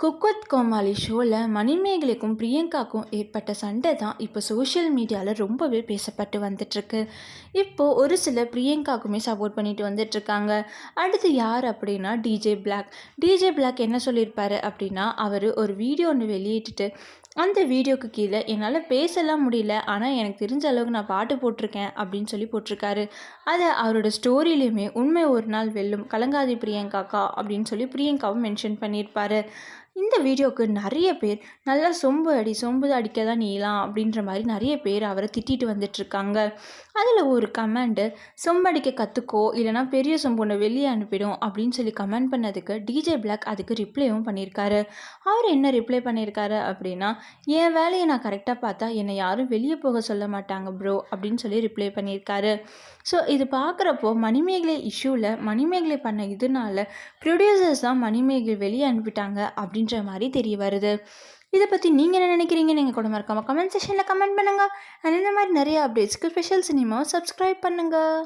Cook with கோமாளி ஷோவில் மணிமேகலைக்கும் பிரியங்காக்கும் ஏற்பட்ட சண்டை தான் இப்போ சோஷியல் மீடியாவில் ரொம்பவே பேசப்பட்டு வந்துட்டுருக்கு. இப்போது ஒரு சிலர் பிரியங்காக்குமே சப்போர்ட் பண்ணிட்டு வந்துட்டுருக்காங்க. அடுத்து யார் அப்படின்னா டிஜே பிளாக் என்ன சொல்லியிருப்பாரு அப்படின்னா, அவர் ஒரு வீடியோ ஒன்று வெளியிட்டுட்டு அந்த வீடியோக்கு கீழே என்னால் பேசலாம் முடியல, ஆனால் எனக்கு தெரிஞ்ச அளவுக்கு நான் பாட்டு போட்டிருக்கேன் அப்படின்னு சொல்லி போட்டிருக்காரு. அதை அவரோட ஸ்டோரியிலையுமே உண்மை ஒரு நாள் வெல்லும், கலங்காதி பிரியங்காக்கா அப்படின்னு சொல்லி பிரியங்காவும் மென்ஷன் பண்ணியிருப்பாரு. இந்த வீடியோவுக்கு நிறைய பேர் நல்லா சொம்பு அடிக்க தான் நீலாம் அப்படின்ற மாதிரி நிறைய பேர் அவரை திட்டிட்டு வந்துட்டுருக்காங்க. அதில் ஒரு கமெண்டு, சொம்படிக்க கற்றுக்கோ இல்லைனா பெரிய சொம்பு ஒன்று வெளியே அனுப்பிடும் அப்படின்னு சொல்லி கமெண்ட் பண்ணதுக்கு டிஜே பிளாக் அதுக்கு ரிப்ளைவும் பண்ணியிருக்காரு. அவர் என்ன ரிப்ளை பண்ணியிருக்காரு அப்படின்னா, என் வேலையை நான் கரெக்டாக பார்த்தா என்னை யாரும் வெளியே போக சொல்ல மாட்டாங்க ப்ரோ அப்படின்னு சொல்லி ரிப்ளை பண்ணியிருக்காரு. ஸோ இது பார்க்குறப்போ மணிமேகலை இஷ்யூவில் மணிமேகலை பண்ண இதனால ப்ரொடியூசர்ஸ் தான் மணிமேகலை வெளியே அனுப்பிட்டாங்க அப்படின்ற மாதிரி தெரிய வருது. இதை பற்றி நீங்கள் என்ன நினைக்கிறீங்க? நீங்கள் கூட மறக்காமல் கமெண்ட் செக்ஷனில் கமெண்ட் பண்ணுங்கள். அண்ட் இந்த மாதிரி நிறைய அப்டேட்ஸ்க்கு ஸ்பெஷல் சினிமாவை சப்ஸ்கிரைப் பண்ணுங்கள்.